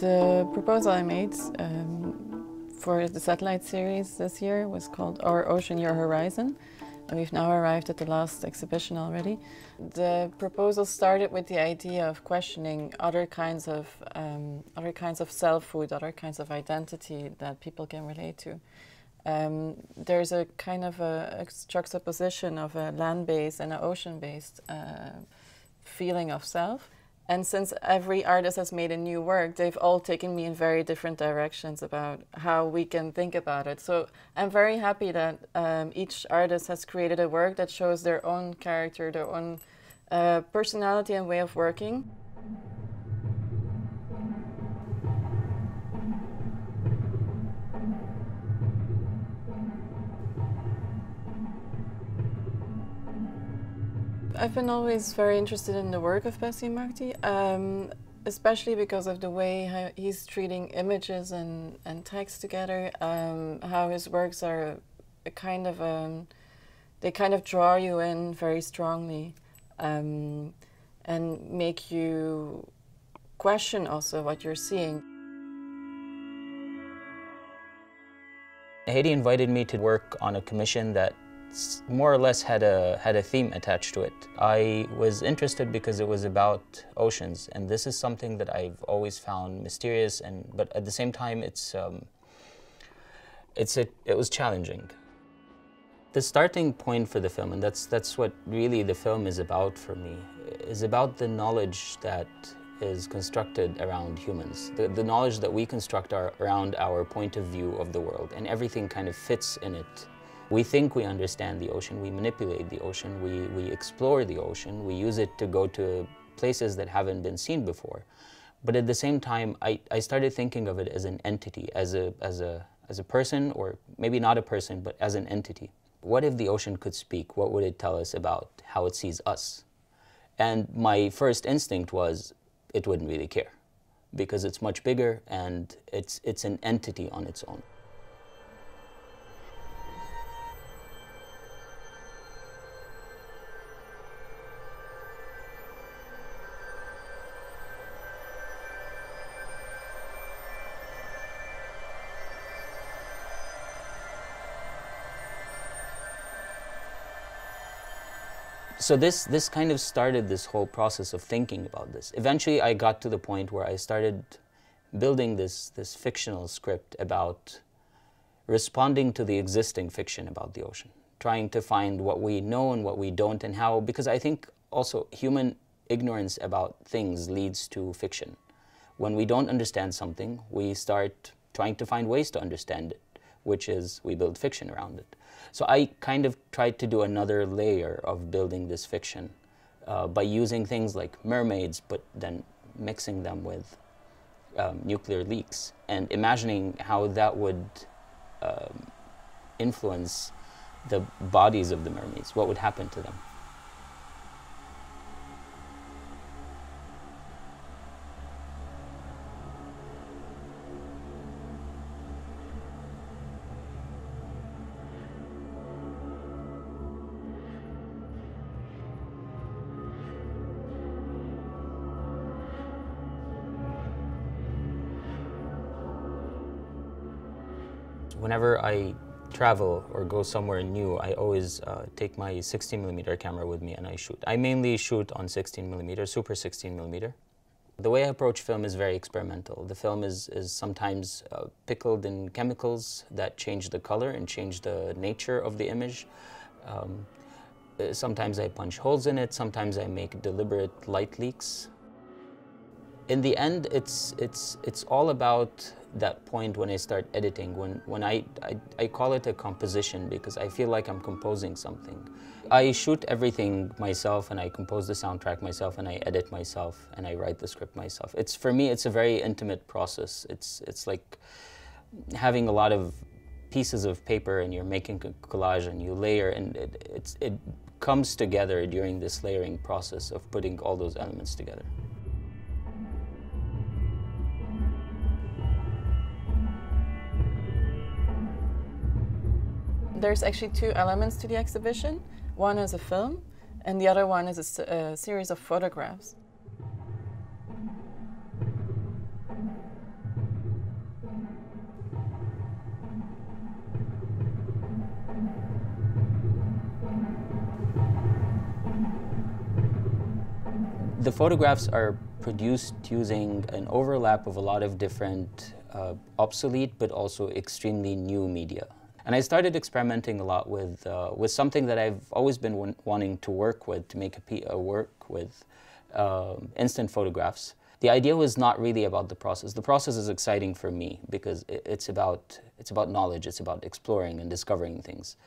The proposal I made for the satellite series this year was called Our Ocean, Your Horizon. And we've now arrived at the last exhibition already. The proposal started with the idea of questioning other kinds of selfhood, other kinds of identity that people can relate to. There's a kind of a juxtaposition of a land-based and an ocean-based feeling of self. And since every artist has made a new work, they've all taken me in very different directions about how we can think about it. So I'm very happy that each artist has created a work that shows their own character, their own personality and way of working. I've been always very interested in the work of Basim Magdy, especially because of the way he's treating images and text together, how his works are a kind of, they kind of draw you in very strongly and make you question also what you're seeing. Haiti invited me to work on a commission that more or less had a theme attached to it. I was interested because it was about oceans, and this is something that I've always found mysterious, but at the same time it was challenging. The starting point for the film, and that's what really the film is about for me, is about the knowledge that is constructed around humans, the knowledge that we construct around our point of view of the world, and everything kind of fits in it. We think we understand the ocean, we manipulate the ocean, we explore the ocean, we use it to go to places that haven't been seen before. But at the same time, I started thinking of it as an entity, as a person, or maybe not a person, but as an entity. What if the ocean could speak? What would it tell us about how it sees us? And my first instinct was it wouldn't really care, because it's much bigger and it's an entity on its own. So this kind of started this whole process of thinking about this. Eventually I got to the point where I started building this fictional script about responding to the existing fiction about the ocean, trying to find what we know and what we don't and how, because I think also human ignorance about things leads to fiction. When we don't understand something, we start trying to find ways to understand it, which is we build fiction around it. So I kind of tried to do another layer of building this fiction by using things like mermaids, but then mixing them with nuclear leaks and imagining how that would influence the bodies of the mermaids, what would happen to them. Whenever I travel or go somewhere new, I always take my 16mm camera with me and I shoot. I mainly shoot on 16mm, super 16mm. The way I approach film is very experimental. The film is sometimes pickled in chemicals that change the color and change the nature of the image. Sometimes I punch holes in it, sometimes I make deliberate light leaks. In the end, it's all about that point when I start editing, when I call it a composition because I feel like I'm composing something. I shoot everything myself and I compose the soundtrack myself and I edit myself and I write the script myself. For me, it's a very intimate process. It's like having a lot of pieces of paper and you're making a collage and you layer, and it comes together during this layering process of putting all those elements together. There's actually two elements to the exhibition. One is a film, and the other one is a series of photographs. The photographs are produced using an overlap of a lot of different obsolete but also extremely new media. And I started experimenting a lot with something that I've always been wanting to work with, to make a work with instant photographs. The idea was not really about the process. The process is exciting for me because it's about knowledge, it's about exploring and discovering things.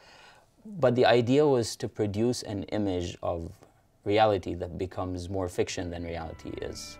But the idea was to produce an image of reality that becomes more fiction than reality is.